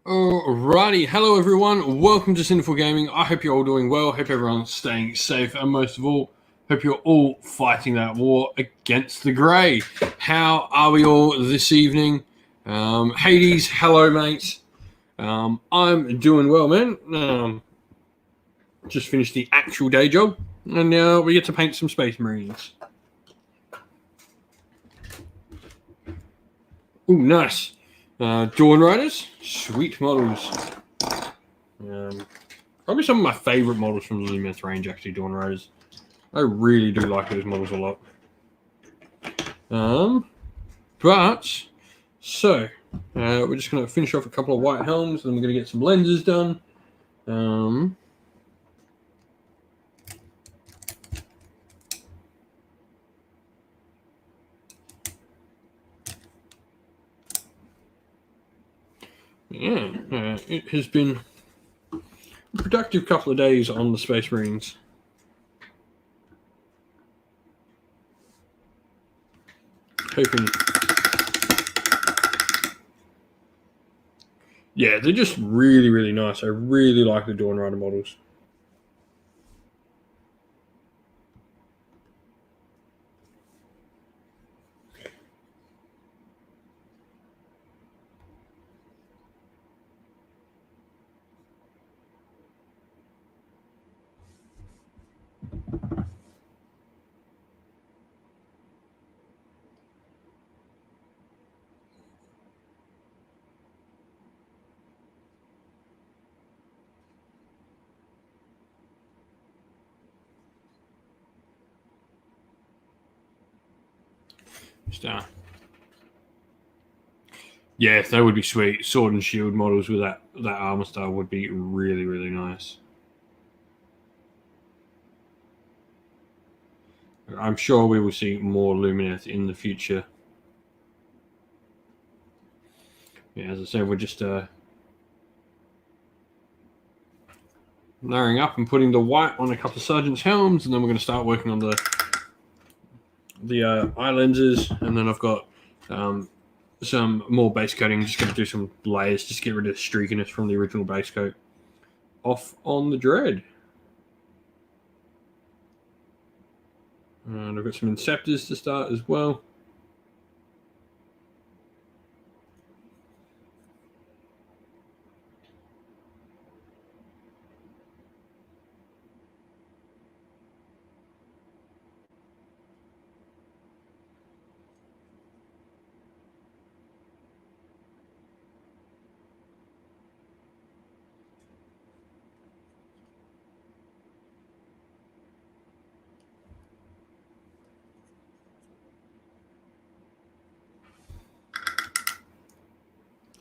Alrighty, hello everyone, welcome to Sinful Gaming. I hope you're all doing well, hope everyone's staying safe, and most of all, hope you're all fighting that war against the grey. How are we all this evening? Hades, hello mate. I'm doing well, man. Just finished the actual day job, and now we get to paint some Space Marines. Ooh, nice. Dawn Riders, sweet models. Probably some of my favorite models from the Lumineth range, actually, Dawn Riders. I really do like those models a lot. We're just going to finish off a couple of white helms, and then we're going to get some lenses done. It has been a productive couple of days on the Space Marines. Hoping. Yeah, they're just really, really nice. I really like the Dawn Rider models. Yeah, that would be sweet. Sword and shield models with that armor style would be really, really nice. I'm sure we will see more Lumineth in the future. Yeah, as I said, we're just layering up and putting the white on a couple of sergeants' helms, and then we're going to start working on the eye lenses, and then I've got some more base coating. Just going to do some layers just to get rid of the streakiness from the original base coat. Off on the Dread. And I've got some Inceptors to start as well.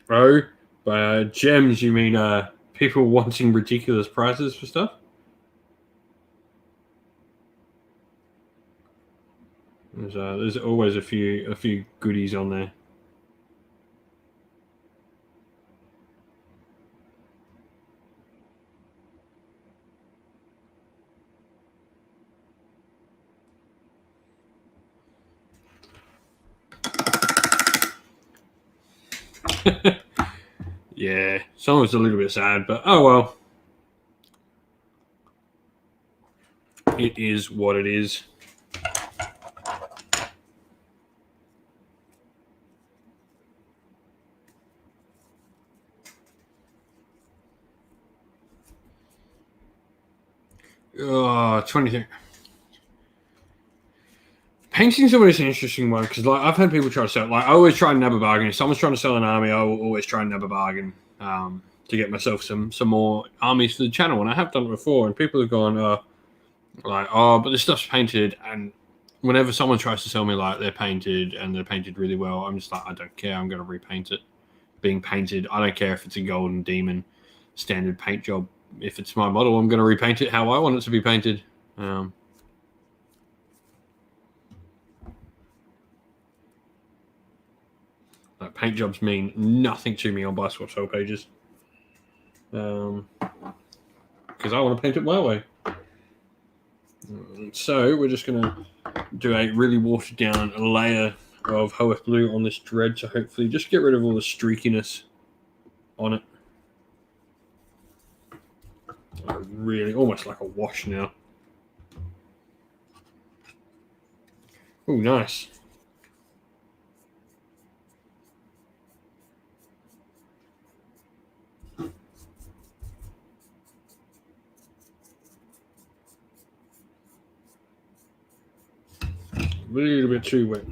Oh, by gems, you mean people wanting ridiculous prices for stuff? There's always a few goodies on there. Yeah, some of it's a little bit sad, but oh well. It is what it is. Oh, 20. Painting's always an interesting one because, like, I've had people try to sell. Like, I always try and nab a bargain. If someone's trying to sell an army, I will always try and nab a bargain to get myself some more armies for the channel. And I have done it before, and people have gone, but this stuff's painted. And whenever someone tries to sell me like they're painted and they're painted really well, I'm just like, I don't care. I'm going to repaint it. Being painted, I don't care if it's a golden demon standard paint job. If it's my model, I'm going to repaint it how I want it to be painted. Paint jobs mean nothing to me on Buy Swap Sell pages. Because I want to paint it my way. So we're just going to do a really watered down layer of Hoeth Blue on this Dread to hopefully just get rid of all the streakiness on it. like really almost like a wash now. Oh, nice. A little bit too wet.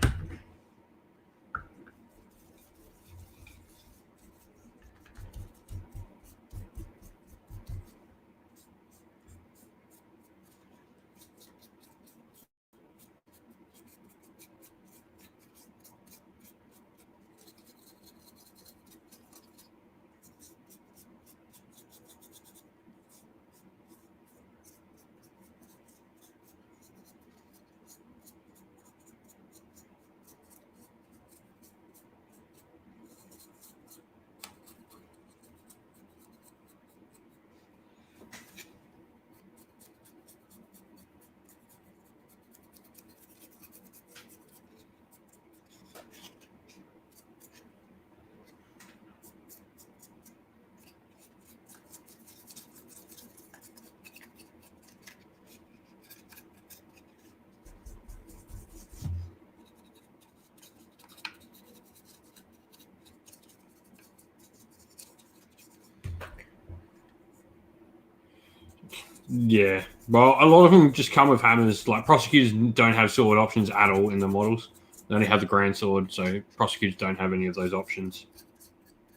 Yeah, well, a lot of them just come with hammers. Like prosecutors don't have sword options at all in the models. They only have the grand sword, so prosecutors don't have any of those options.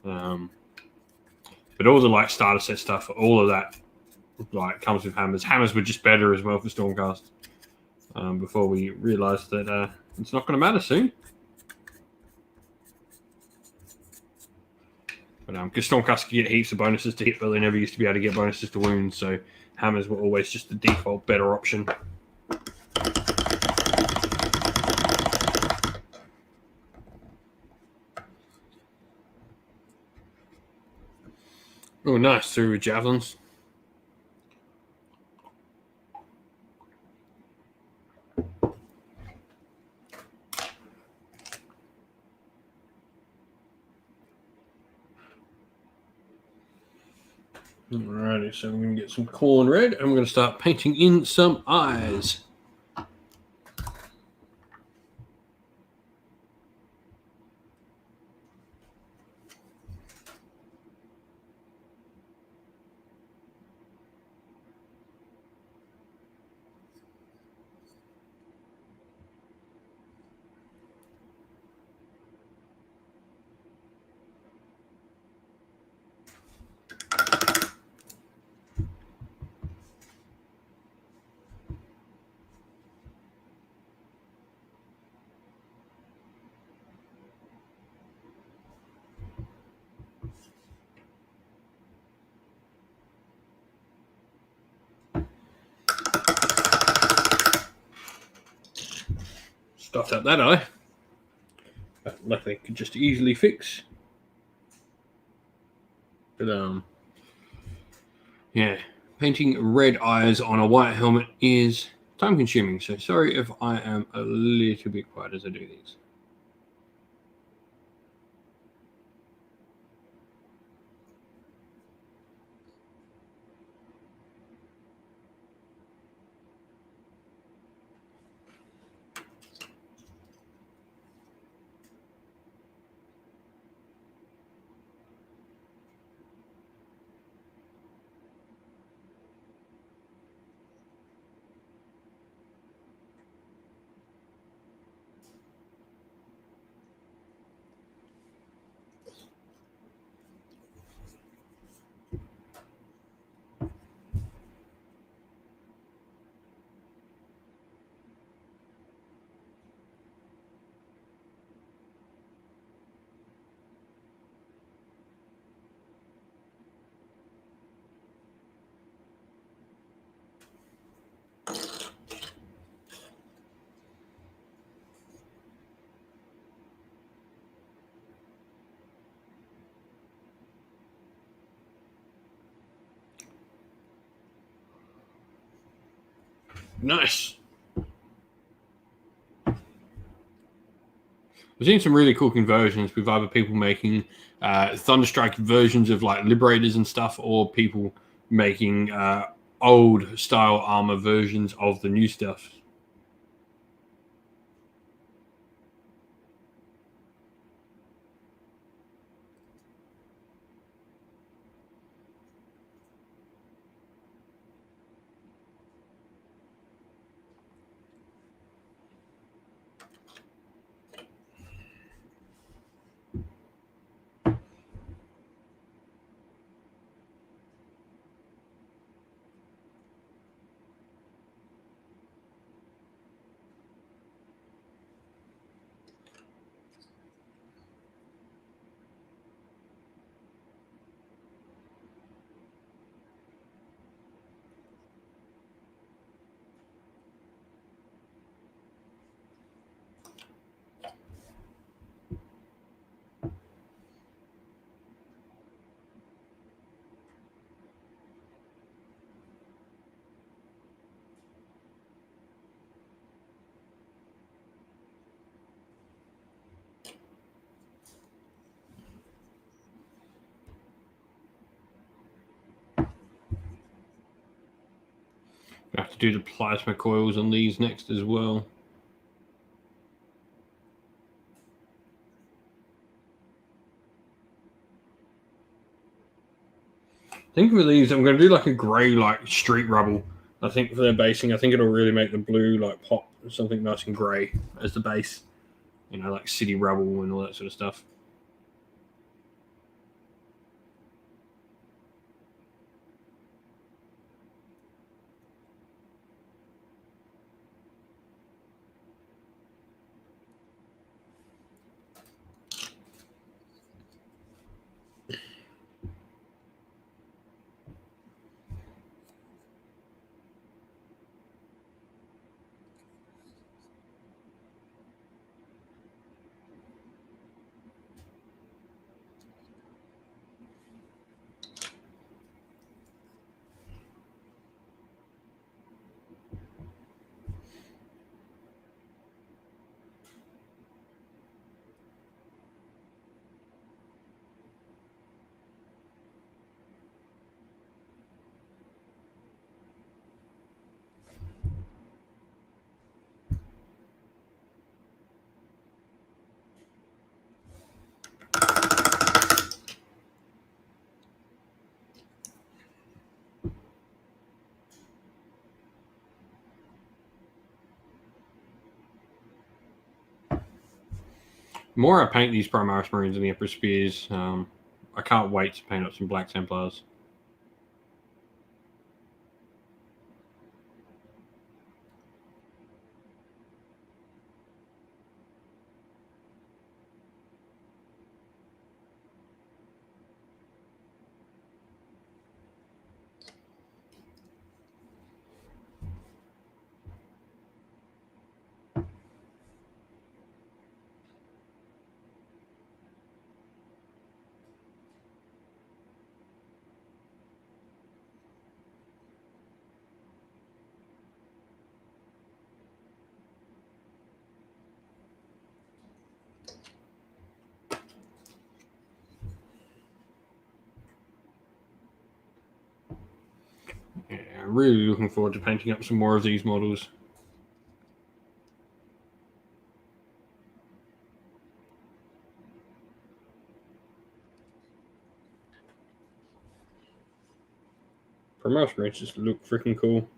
But all the like starter set stuff, all of that, like comes with hammers. Hammers were just better as well for Stormcast. Before we realised that it's not going to matter soon. But because Stormcast can get heaps of bonuses to hit, but they never used to be able to get bonuses to wounds, so hammers were always just the default better option. Oh, nice. Through javelins. Alrighty, so we're going to get some corn red, and we're going to start painting in some eyes. Stuffed up that eye. But luckily, could just easily fix. But yeah, painting red eyes on a white helmet is time-consuming. So sorry if I am a little bit quiet as I do these. Nice. We've seen some really cool conversions with either people making Thunderstrike versions of like Liberators and stuff, or people making old style armor versions of the new stuff. I have to do the plasma coils on these next as well. I think for these, I'm going to do like a grey, like street rubble. I think for their basing, I think it'll really make the blue like pop something nice and grey as the base. You know, like city rubble and all that sort of stuff. The more I paint these Primaris Marines and the Emperor Spears, I can't wait to paint up some Black Templars. Yeah, I'm really looking forward to painting up some more of these models. Primaris Marines just look freaking cool.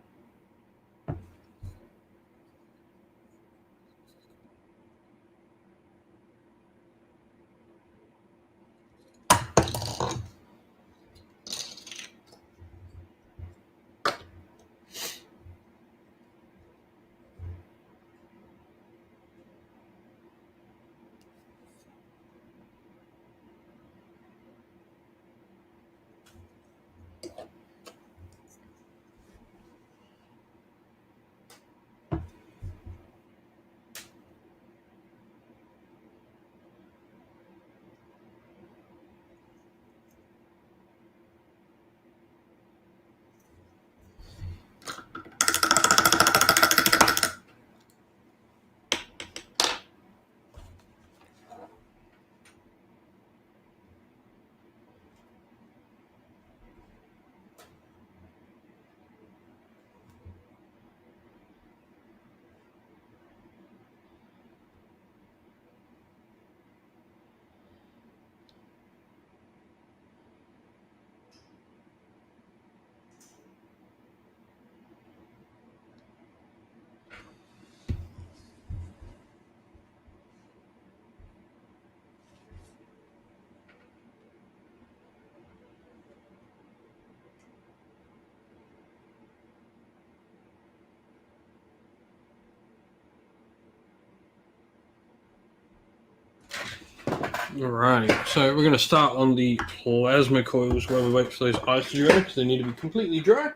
Alrighty, so we're going to start on the plasma coils while we wait for those eyes to dry, because they need to be completely dry.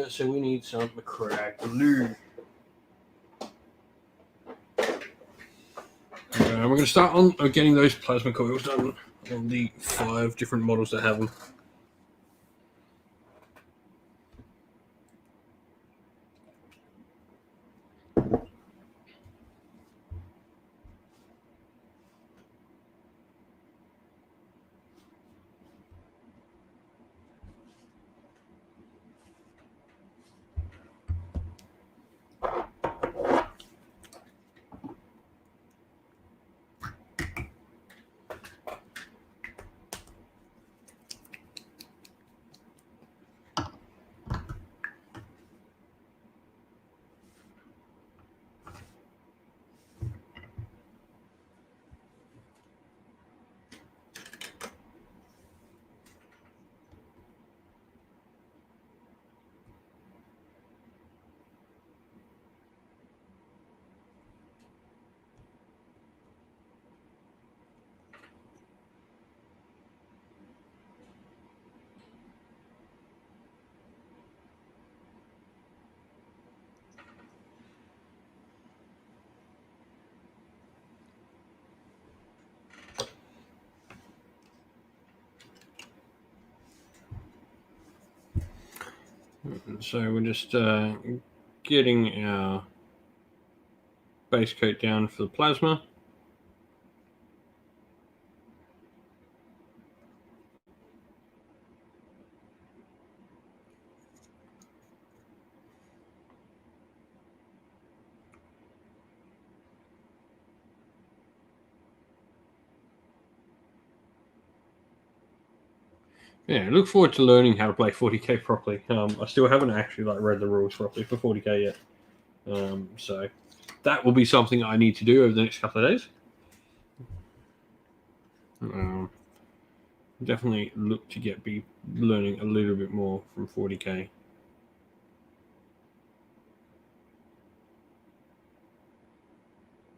So we need some crack glue. We're going to start on getting those plasma coils done on the 5 different models that have them. So we're just getting our base coat down for the plasma. Yeah, look forward to learning how to play 40k properly. I still haven't actually read the rules properly for 40k yet. So that will be something I need to do over the next couple of days. Definitely look to be learning a little bit more from 40k.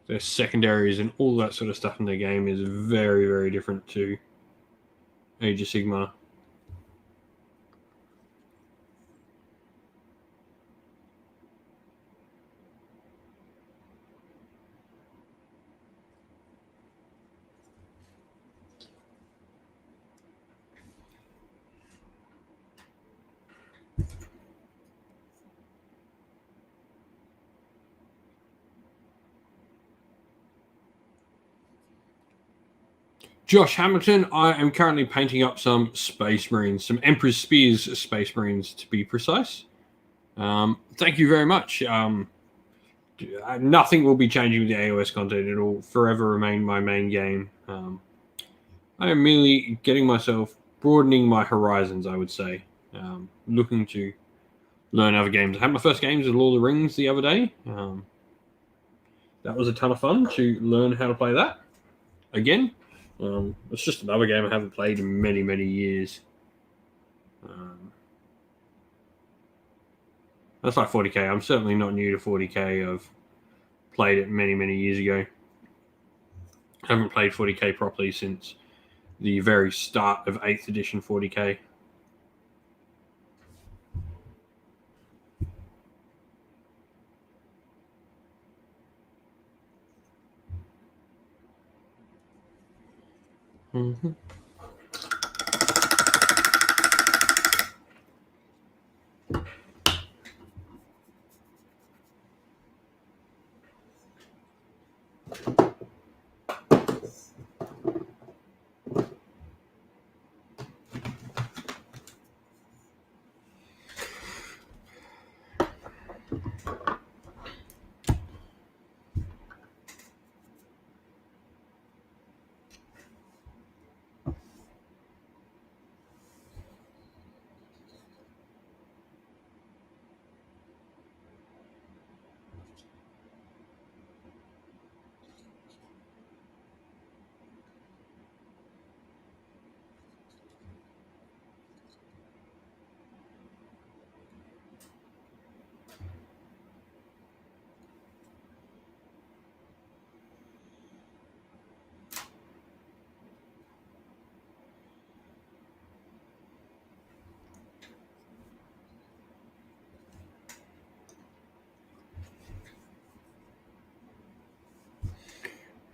Their secondaries and all that sort of stuff in their game is very, very different to Age of Sigmar. Josh Hamilton, I am currently painting up some Space Marines, some Emperor's Spears Space Marines to be precise. Thank you very much. Nothing will be changing with the AOS content. It will forever remain my main game. I am merely broadening my horizons, I would say. Looking to learn other games. I had my first games of Lord of the Rings the other day. That was a ton of fun to learn how to play that again. It's just another game I haven't played in many, many years. That's like 40k. I'm certainly not new to 40k. I've played it many, many years ago. I haven't played 40k properly since the very start of 8th edition 40k. Mm-hmm.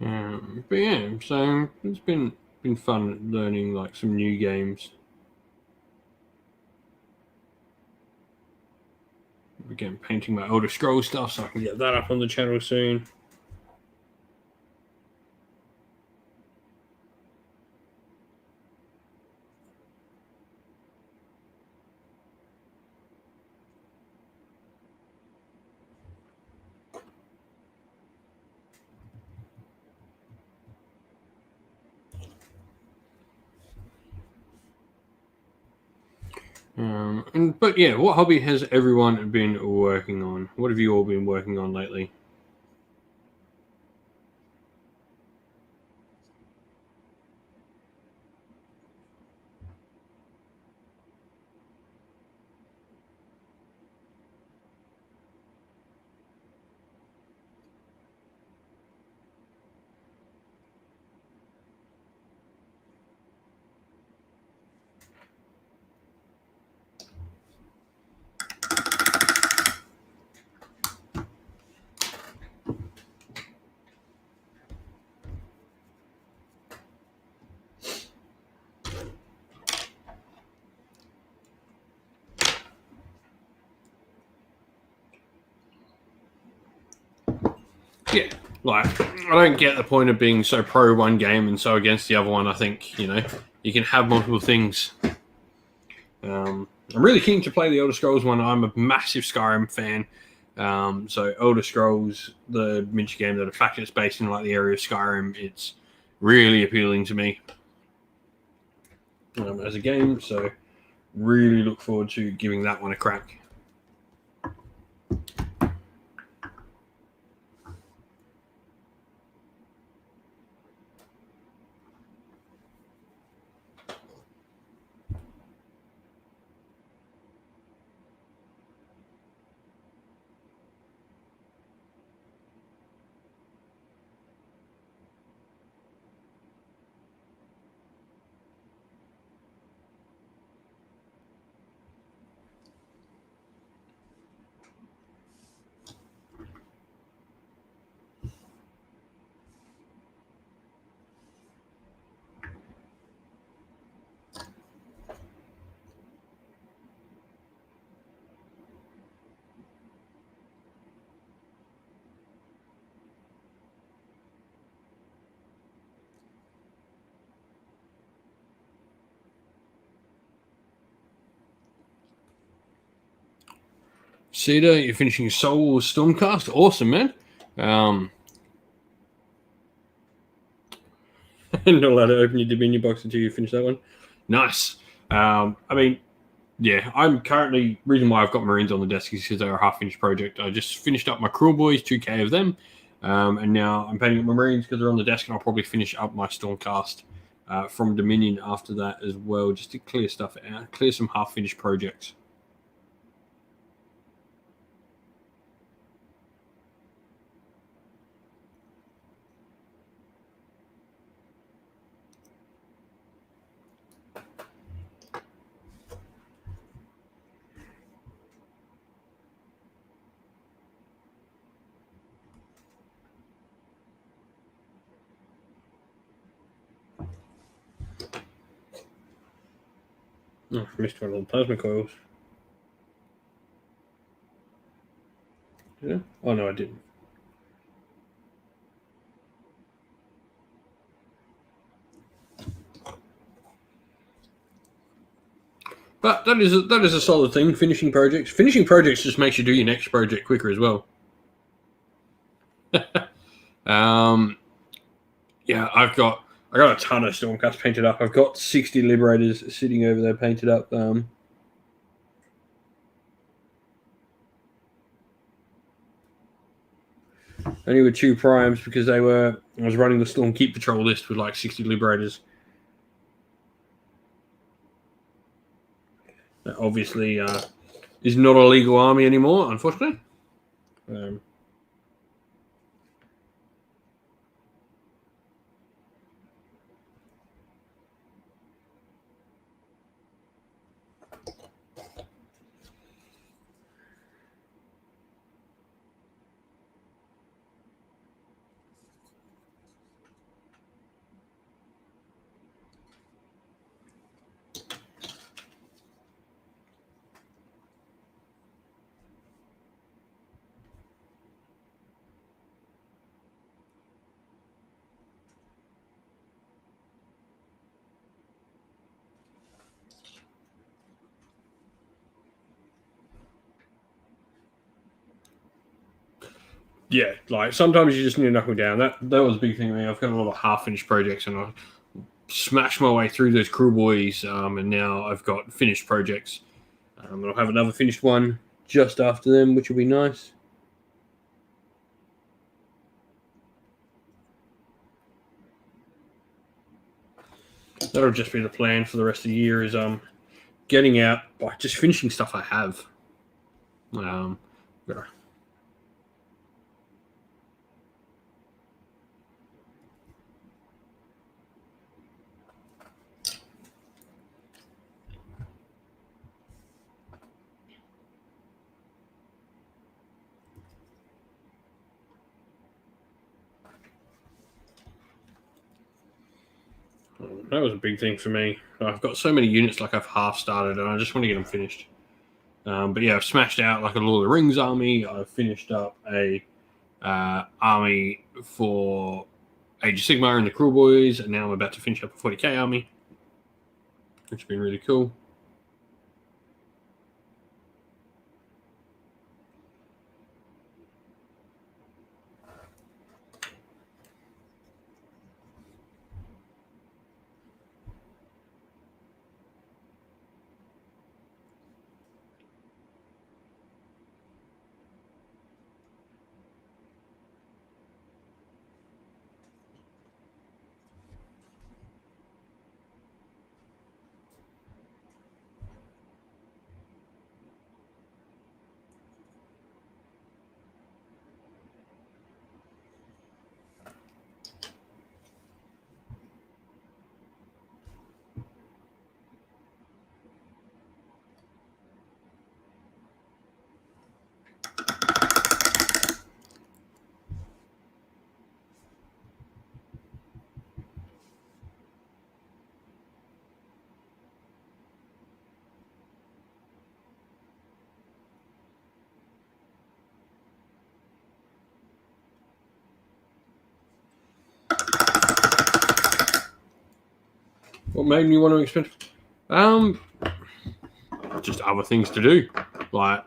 But yeah, so it's been fun learning like some new games. Again, painting my Elder Scrolls stuff, so I can get that up on the channel soon. But yeah, what hobby has everyone been working on? What have you all been working on lately? Yeah, like I don't get the point of being so pro one game and so against the other one. I think you can have multiple things. I'm really keen to play the Elder Scrolls one. I'm a massive Skyrim fan. So Elder Scrolls, the miniature game, the fact it's based in like the area of Skyrim, it's really appealing to me as a game. So really look forward to giving that one a crack. Cedar, you're finishing Soul Stormcast. Awesome, man. Not allowed to open your Dominion box until you finish that one. Nice. I mean, yeah, I'm currently reason why I've got Marines on the desk is because they're a half-finished project. I just finished up my Cruel Boys, 2K of them, and now I'm painting up my Marines because they're on the desk, and I'll probably finish up my Stormcast from Dominion after that as well, just to clear stuff out, clear some half-finished projects. Oh, I missed one of the plasma coils. Yeah. Oh no, I didn't. But that is a solid thing. Finishing projects. Finishing projects just makes you do your next project quicker as well. Yeah, I got a ton of Stormcast painted up. I've got 60 Liberators sitting over there painted up. Only with 2 primes because I was running the Stormkeep patrol list with like 60 Liberators. That obviously is not a legal army anymore, unfortunately. yeah, like sometimes you just need to knuckle down. That was a big thing for me. I've got a lot of half-finished projects, and I smashed my way through those crew boys, and now I've got finished projects. And I'll have another finished one just after them, which will be nice. That'll just be the plan for the rest of the year. Is getting out, like just finishing stuff I have. Yeah. That was a big thing for me. I've got so many units, like I've half started, and I just want to get them finished. But yeah, I've smashed out like a Lord of the Rings army. I've finished up a army for Age of Sigmar and the Cruel Boys, and now I'm about to finish up a 40k army, which has been really cool. What made me want to expand? Just other things to do. Like,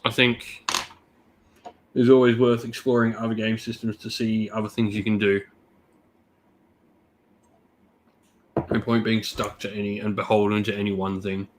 I think it's always worth exploring other game systems to see other things you can do. No point being stuck to any and beholden to any one thing.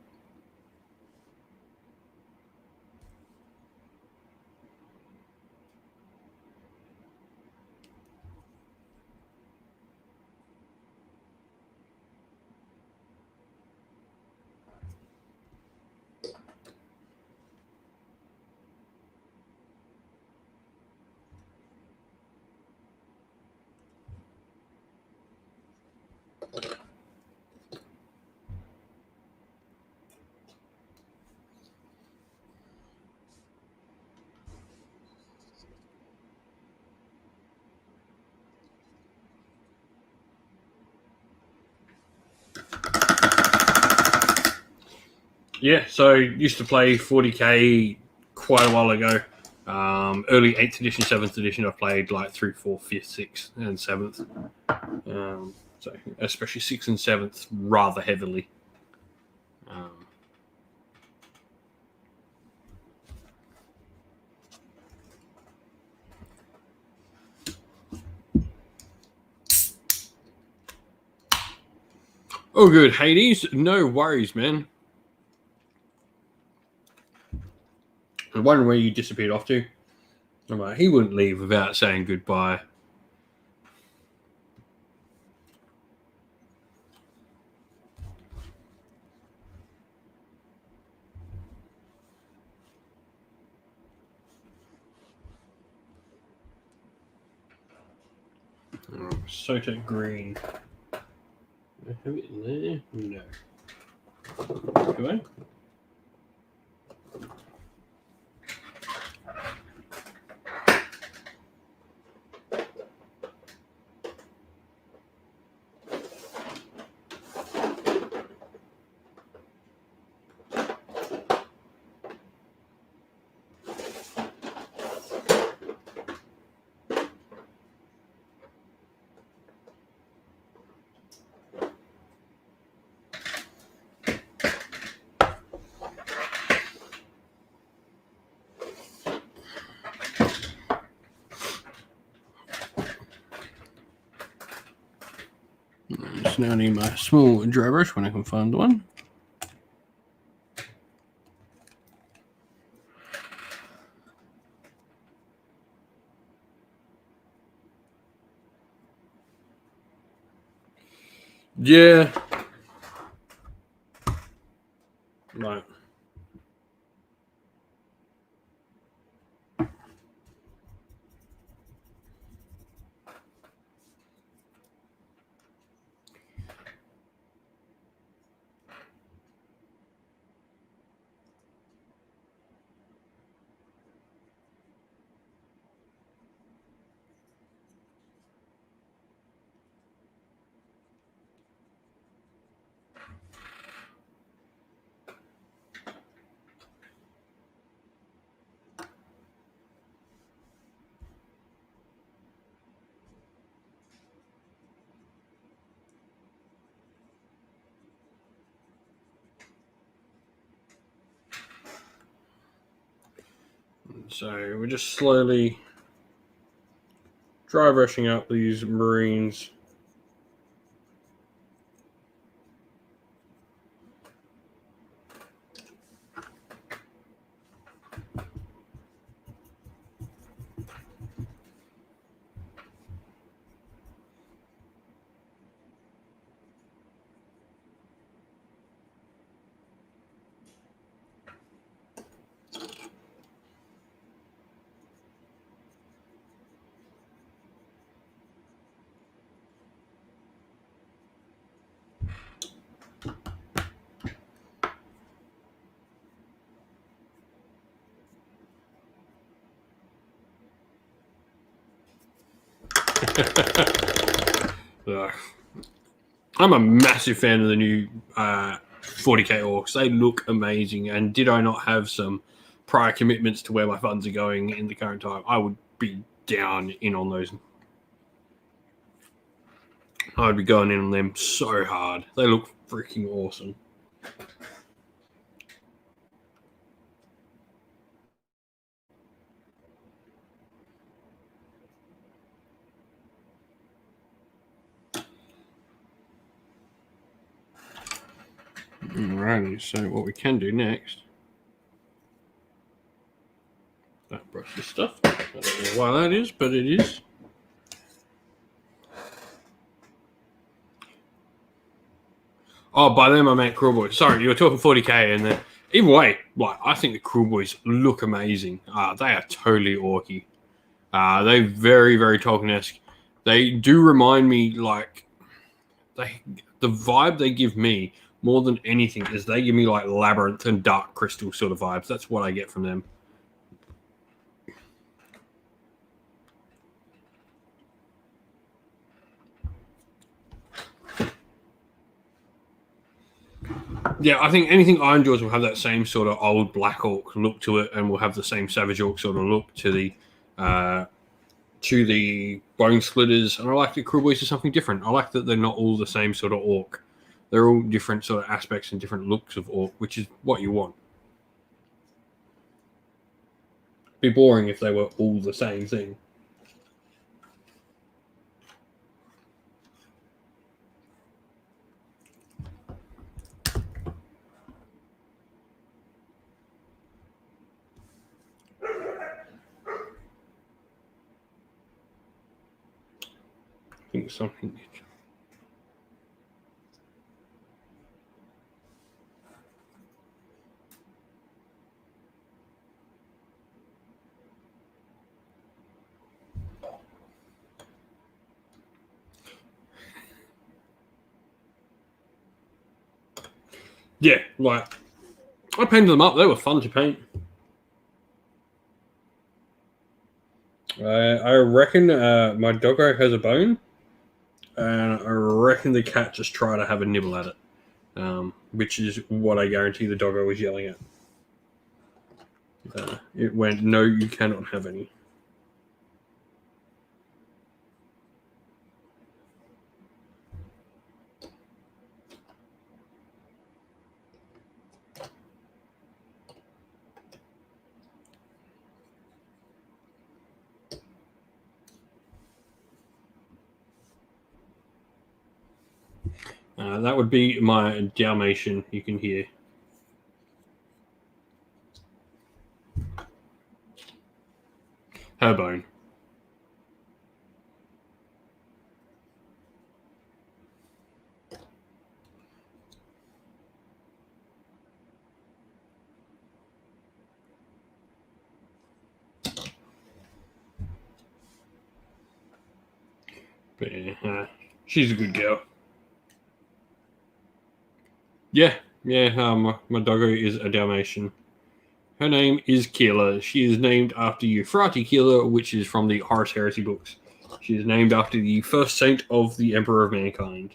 Yeah, so I used to play 40k quite a while ago. Early 8th edition, 7th edition, I played like through 4th, 5th, 6th, and 7th. So especially 6th and 7th rather heavily. Oh, good. Hades, no worries, man. I was wondering where you disappeared off to. I'm like, he wouldn't leave without saying goodbye. Sota green. Do I have it in there? No. Do I? So now I need my small dry brush when I can find one. Yeah. Right. So we're just slowly dry brushing up these marines. I'm a massive fan of the new 40k orcs. They look amazing. And did I not have some prior commitments to where my funds are going in the current time, I would be down in on those. I would be going in on them so hard. They look freaking awesome. Alrighty, so what we can do next. That brush this stuff. I don't know why that is, but it is. Oh, by them I meant Cruel Boys. Sorry, you were talking 40k, and either way, like I think the Cruel Boys look amazing. They are totally orky. They're very, very Tolkien-esque. They do remind me, like, the vibe they give me more than anything is they give me like Labyrinth and Dark Crystal sort of vibes. That's what I get from them. Yeah, I think anything Iron Jaws will have that same sort of old Black Orc look to it, and will have the same Savage Orc sort of look to the Bone Splitters. And I like that Cruel Boys is something different. I like that they're not all the same sort of Orc. They're all different sort of aspects and different looks of Orc, which is what you want. It'd be boring if they were all the same thing. I think something. Yeah, like I painted them up. They were fun to paint. I reckon my doggo has a bone, and I reckon the cat just tried to have a nibble at it, which is what I guarantee the doggo was yelling at. It went, "No, you cannot have any." That would be my Dalmatian. You can hear. Her bone. But yeah, she's a good girl. Yeah. My doggo is a Dalmatian. Her name is Keela. She is named after Euphrate Keela, which is from the Horus Heresy books. She is named after the first saint of the Emperor of Mankind.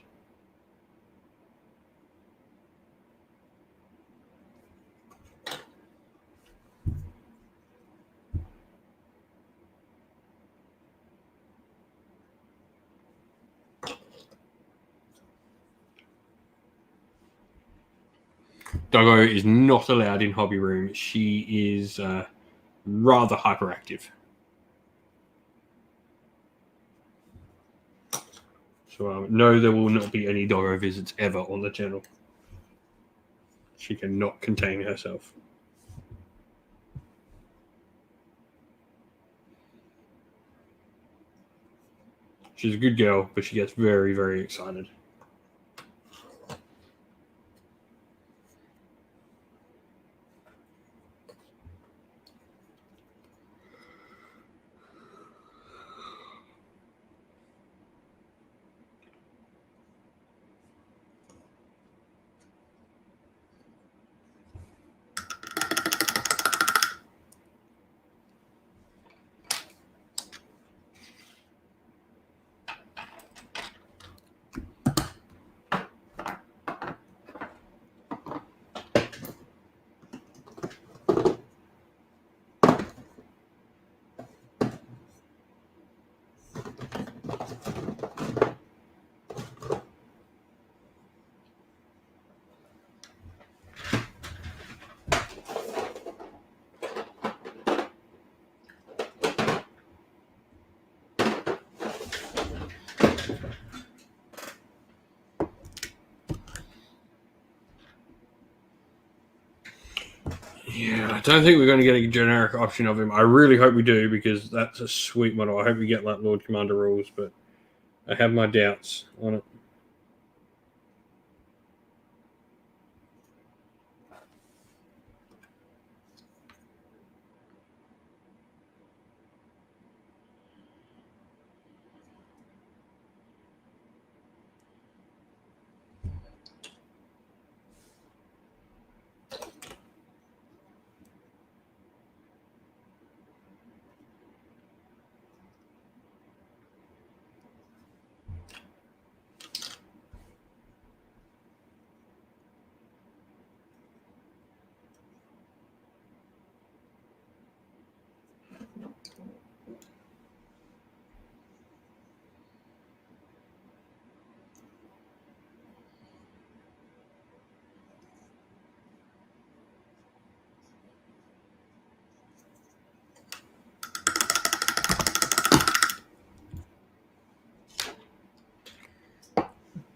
Doggo is not allowed in hobby room. She is rather hyperactive. So no, there will not be any doggo visits ever on the channel. She cannot contain herself. She's a good girl, but she gets very, very excited. Yeah, I don't think we're going to get a generic option of him. I really hope we do, because that's a sweet model. I hope we get like Lord Commander rules, but I have my doubts on it.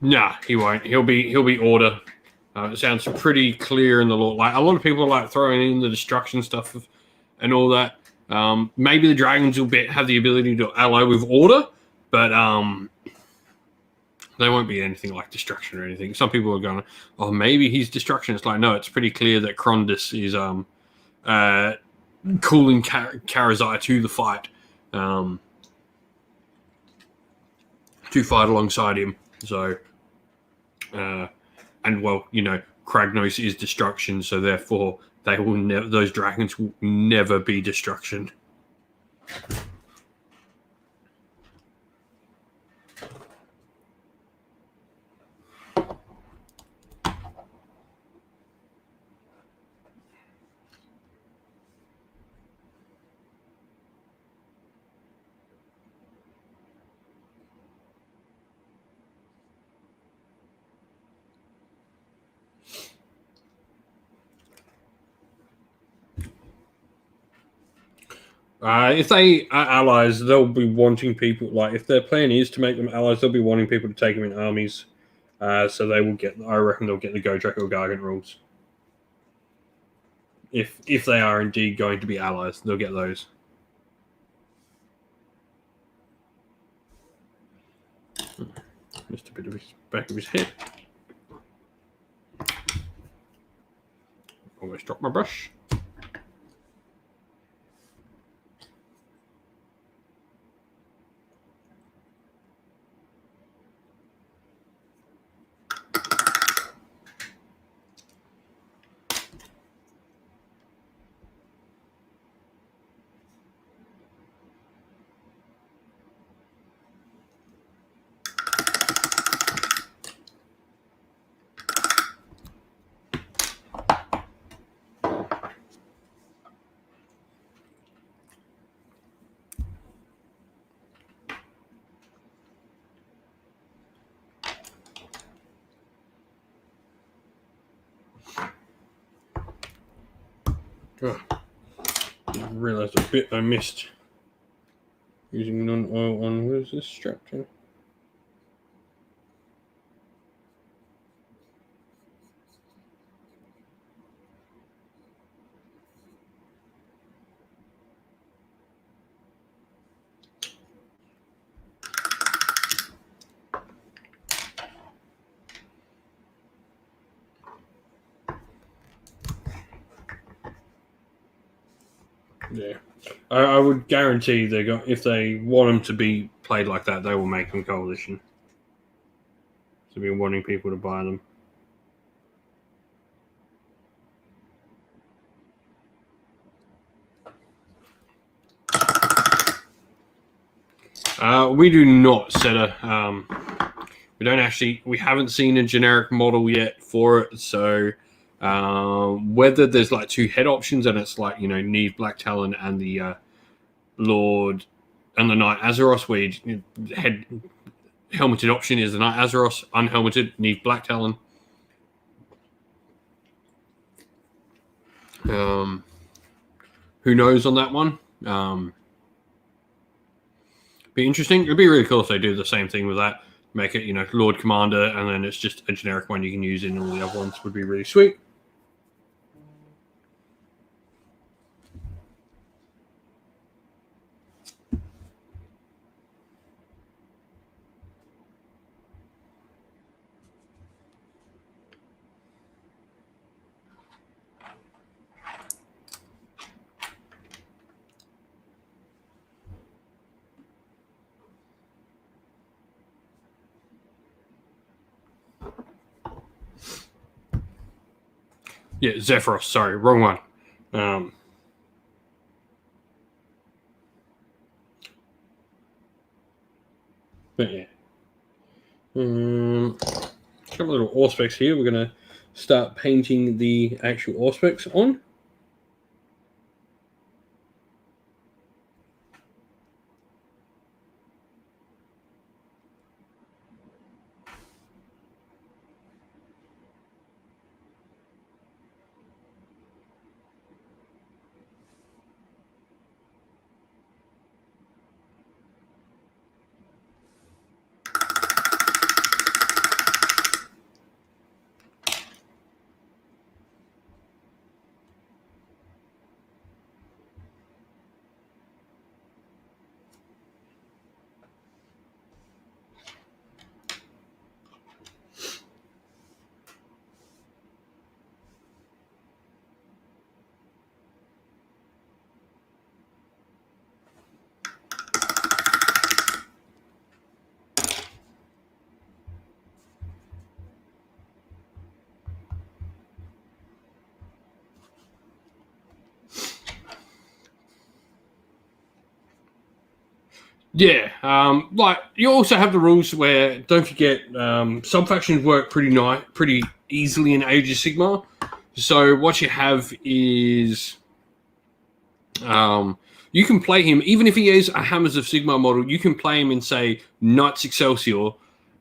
Nah, he won't. He'll be order. It sounds pretty clear in the law. Like a lot of people are like throwing in the destruction stuff and all that. Maybe the dragons will have the ability to ally with order, but they won't be anything like destruction or anything. Some people are going, oh, maybe he's destruction. It's like, no, it's pretty clear that Krondus is calling Karazai to the fight, to fight alongside him. So, and well, Kragnos is destruction, so therefore they will those dragons will never be destruction. If they are allies, they'll be wanting people, like if their plan is to make them allies, they'll be wanting people to take them in armies. So they will get. I reckon they'll get the Go Draco Gargant rules. If they are indeed going to be allies, they'll get those. Just a bit of his back of his head. Almost dropped my brush. Oh, I realised a bit I missed using non-oil on. What is this strap to? Yeah, I would guarantee if they want them to be played like that, they will make them coalition. So be wanting people to buy them. We do not set a. We haven't seen a generic model yet for it. So whether there's like two head options and it's like Neve Black Talon and the Lord and the Knight Azeroth, where head helmeted option is the Knight Azeroth, unhelmeted Neve Black Talon. Who knows on that one? Be interesting. It'd be really cool if they do the same thing with that. Make it, Lord Commander, and then it's just a generic one you can use in all the other ones. Would be really sweet. Yeah, Zephyros. Sorry, wrong one. But yeah. A couple little Auspex here. We're going to start painting the actual Auspex on. Yeah, like you also have the rules where don't forget some factions work pretty easily in Age of Sigmar. So what you have is you can play him even if he is a Hammers of Sigmar model. You can play him in say Knights Excelsior.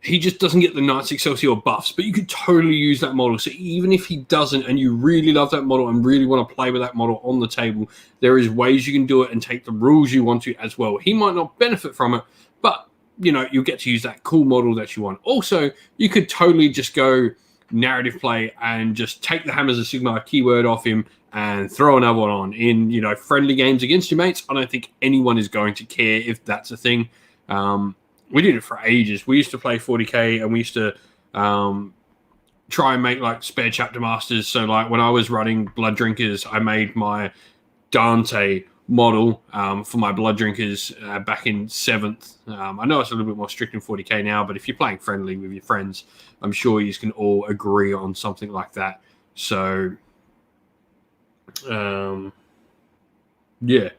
He just doesn't get the Knights Excelsior buffs, but you could totally use that model. So even if he doesn't, and you really love that model and really want to play with that model on the table, there is ways you can do it and take the rules you want to as well. He might not benefit from it, but you'll get to use that cool model that you want. Also, you could totally just go narrative play and just take the Hammers of Sigmar keyword off him and throw another one on in friendly games against your mates. I don't think anyone is going to care if that's a thing. We did it for ages. We used to play 40k and we used to try and make like spare chapter masters. So like when I was running Blood Drinkers, I made my Dante model for my Blood Drinkers back in 7th. I know it's a little bit more strict in 40k now, but if you're playing friendly with your friends, I'm sure you can all agree on something like that. So, yeah.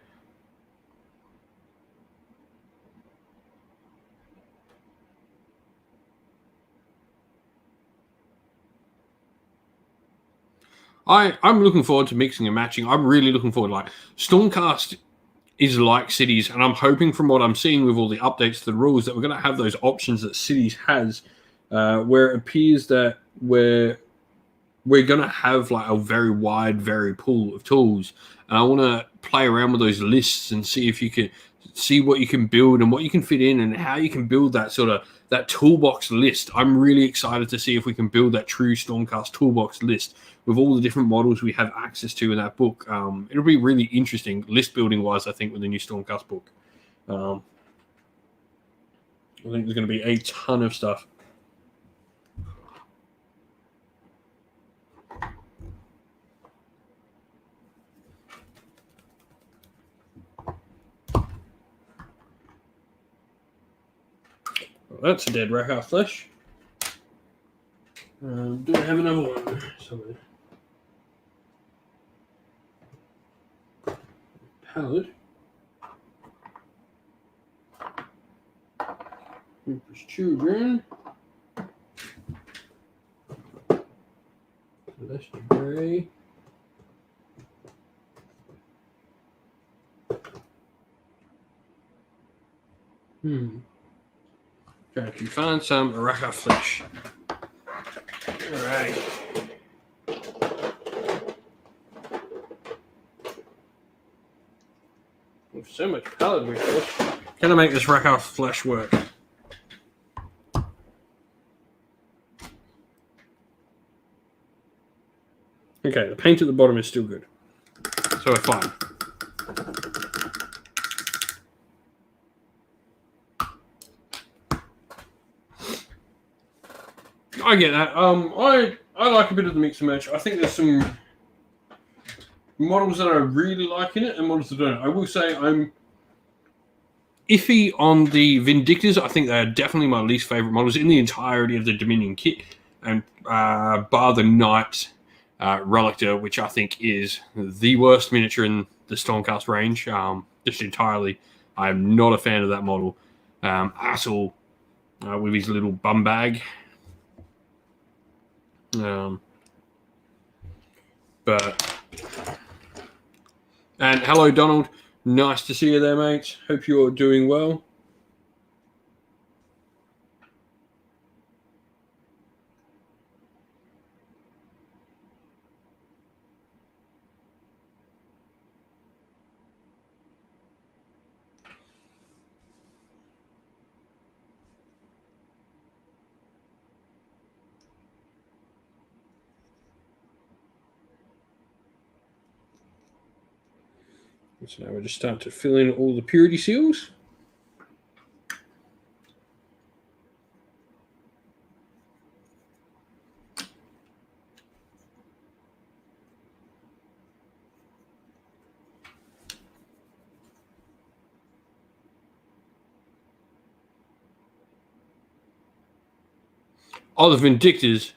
I'm looking forward to mixing and matching. I'm really looking forward. Like Stormcast is like Cities, and I'm hoping from what I'm seeing with all the updates to the rules that we're going to have those options that Cities has, where it appears that we're going to have like a very wide, very pool of tools, and I want to play around with those lists and see if you can see what you can build and what you can fit in and how you can build that sort of that toolbox list. I'm really excited to see if we can build that true Stormcast toolbox list with all the different models we have access to in that book. It'll be really interesting list building wise, I think, with the new Stormcast book. I think there's going to be a ton of stuff. That's a dead Rakar flesh. Do I have another one somewhere? Pallet. Empress Children. Celestial Grey. Trying to find some Rakar flesh. Alright. With so much pallet resource, can I make this Rakar flesh work? Okay, the paint at the bottom is still good. So we're fine. I get that. I like a bit of the mix and match. I think there's some models that I really like in it and models that don't. I will say I'm iffy on the Vindictors. I think they're definitely my least favorite models in the entirety of the Dominion kit, and bar the Knight Relictor, which I think is the worst miniature in the Stormcast range. Just entirely, I'm not a fan of that model at all. With his little bum bag. And hello, Donald. Nice to see you there, mate. Hope you're doing well. So now we're just starting to fill in all the purity seals. Oh, the Vindictors.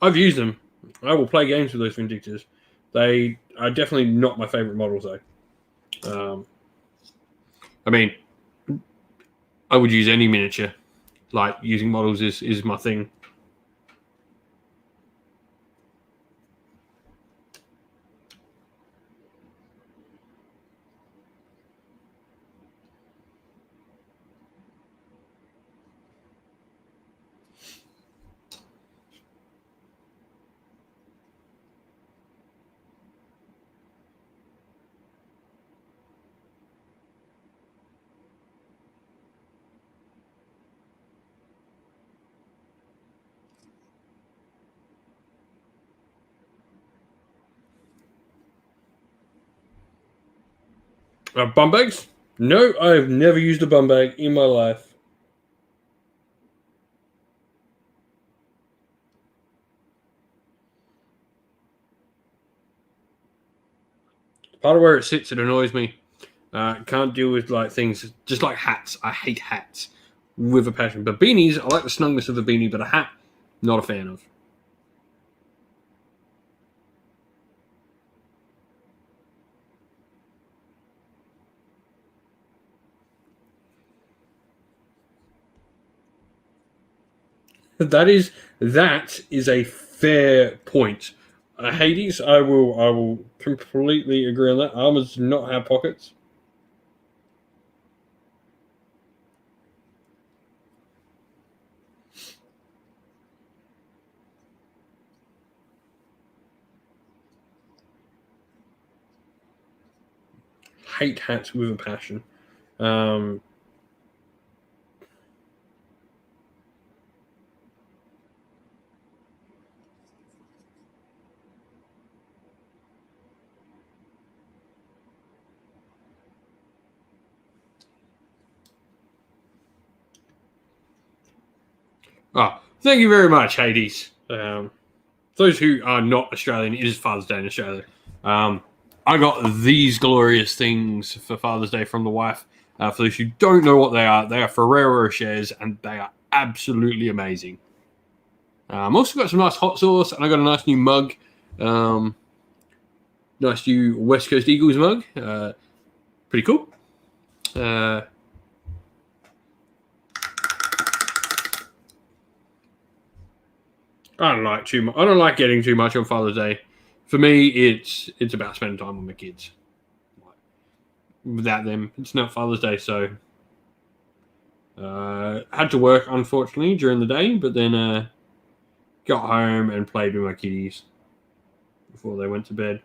I've used them. I will play games with those Vindictors. They are definitely not my favorite models, though. I mean, I would use any miniature. Like, using models is my thing. Bum bags? No, I've never used a bum bag in my life. Part of where it sits, it annoys me. Can't deal with like things just like hats. I hate hats with a passion. But beanies, I like the snugness of the beanie, but a hat, not a fan of. That is a fair point. Hades, I will completely agree on that. Armors do not have pockets. Hate hats with a passion. Um, Thank you very much, Hades. Those who are not Australian, it is Father's Day in Australia. I got these glorious things for Father's Day from the wife. For those who don't know what they are Ferrero Rochers, and they are absolutely amazing. Also got some nice hot sauce, and I got a nice new mug. Nice new West Coast Eagles mug. Pretty cool. I don't like too much. I don't like getting too much on Father's Day. For me, it's about spending time with my kids. Without them, it's not Father's Day. So, had to work unfortunately during the day, but then got home and played with my kiddies before they went to bed.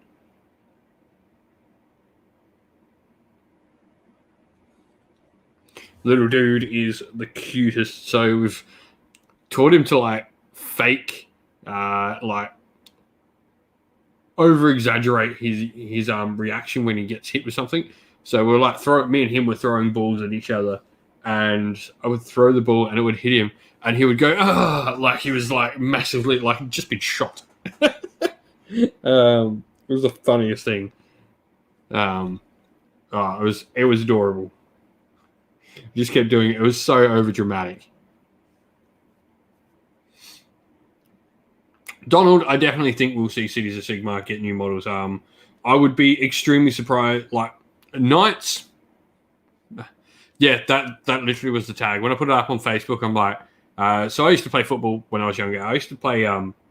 Little dude is the cutest. So we've taught him to like fake, like over exaggerate his reaction when he gets hit with something. So we're like me and him were throwing balls at each other, and I would throw the ball and it would hit him, and he would go like he was like massively like just been shot. It was the funniest thing. It was adorable. Just kept doing it. It was so over dramatic. Donald, I definitely think we'll see Cities of Sigmar get new models. I would be extremely surprised. Like Knights, yeah, that literally was the tag. When I put it up on Facebook, I'm like, so I used to play football when I was younger. I used to play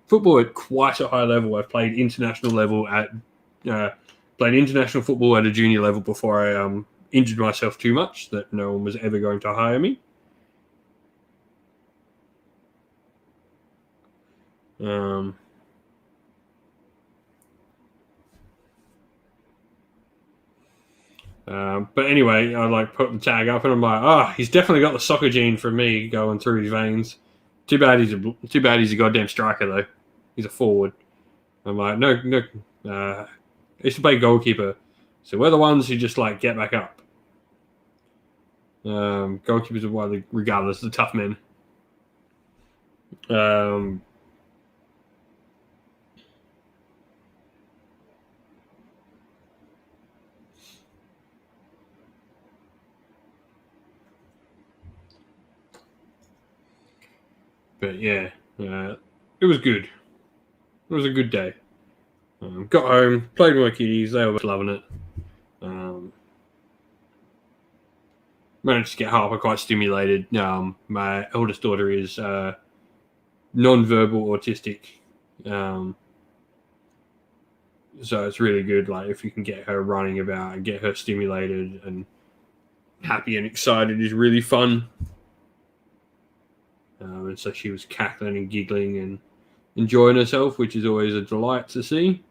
football at quite a high level. I've played international level at played international football at a junior level before I injured myself too much that no one was ever going to hire me. But anyway, I like put the tag up, and I'm like, he's definitely got the soccer gene for me going through his veins. Too bad he's a goddamn striker though. He's a forward. I'm like, no. I used to play goalkeeper, so we're the ones who just like get back up. Goalkeepers are widely regarded as the tough men. Um, but yeah, it was good. It was a good day. Got home, played with my kiddies. They were loving it. Managed to get Harper quite stimulated. My eldest daughter is non-verbal autistic, so it's really good. Like if you can get her running about and get her stimulated and happy and excited is really fun. And so she was cackling and giggling and enjoying herself, which is always a delight to see.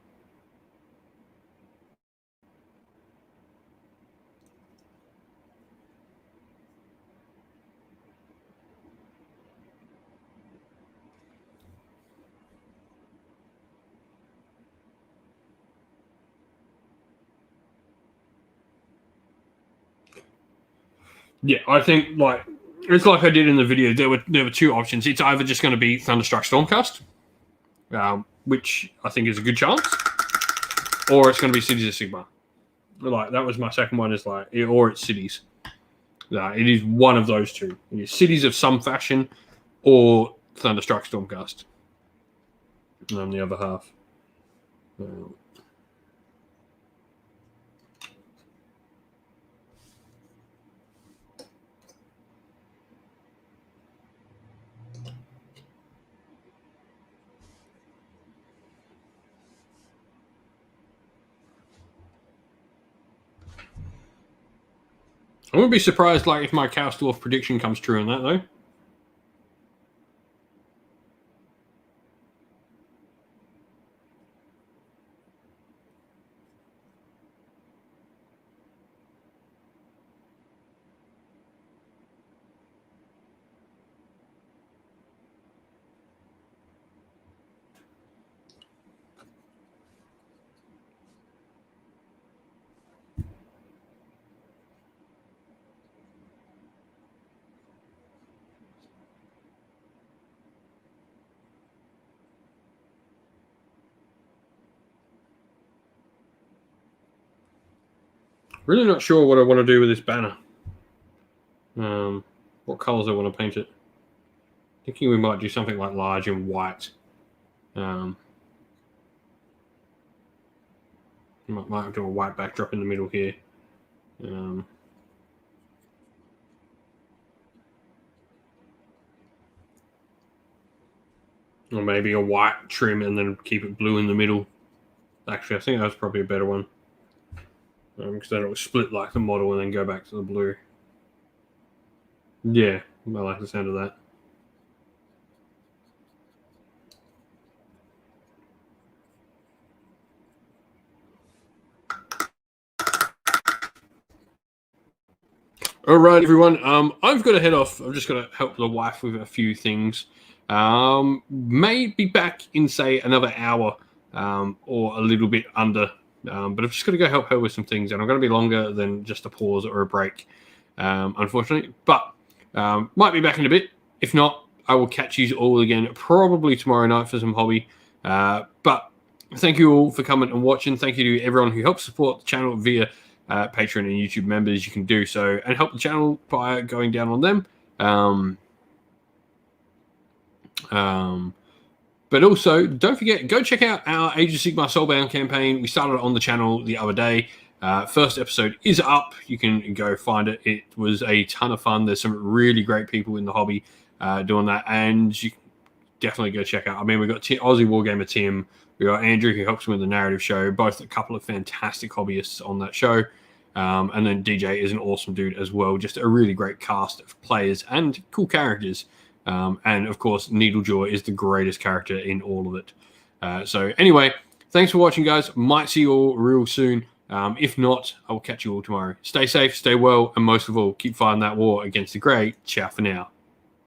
Yeah, I think like it's like I did in the video. There were two options. It's either just going to be Thunderstruck Stormcast, which I think is a good chance, or it's going to be Cities of Sigmar. Like that was my second one. Is like, or it's Cities. It is one of those two. It is Cities of some fashion, or Thunderstruck Stormcast. And then the other half. I wouldn't be surprised, like, if my Chaos Dwarf prediction comes true on that, though. Really not sure what I want to do with this banner. What colours I want to paint it. Thinking we might do something like large and white. Might do a white backdrop in the middle here. Or maybe a white trim and then keep it blue in the middle. Actually, I think that's probably a better one. Because then it will split like the model and then go back to the blue. Yeah, I like the sound of that. All right, everyone. I've got to head off. I've just got to help the wife with a few things. May be back in, say, another hour or a little bit under. But I've just got to go help her with some things, and I'm going to be longer than just a pause or a break, unfortunately. But might be back in a bit. If not, I will catch you all again probably tomorrow night for some hobby. But thank you all for coming and watching. Thank you to everyone who helps support the channel via Patreon and YouTube members. You can do so and help the channel by going down on them. But also, don't forget, go check out our Age of Sigmar Soulbound campaign. We started it on the channel the other day. First episode is up. You can go find it. It was a ton of fun. There's some really great people in the hobby doing that, and you can definitely go check out. I mean, we've got Aussie Wargamer Tim. We've got Andrew, who helps with the narrative show. Both a couple of fantastic hobbyists on that show. And then DJ is an awesome dude as well. Just a really great cast of players and cool characters. And of course, Needlejaw is the greatest character in all of it. So anyway, thanks for watching, guys. Might see you all real soon. If not, I will catch you all tomorrow. Stay safe, stay well, and most of all, keep fighting that war against the grey. Ciao for now.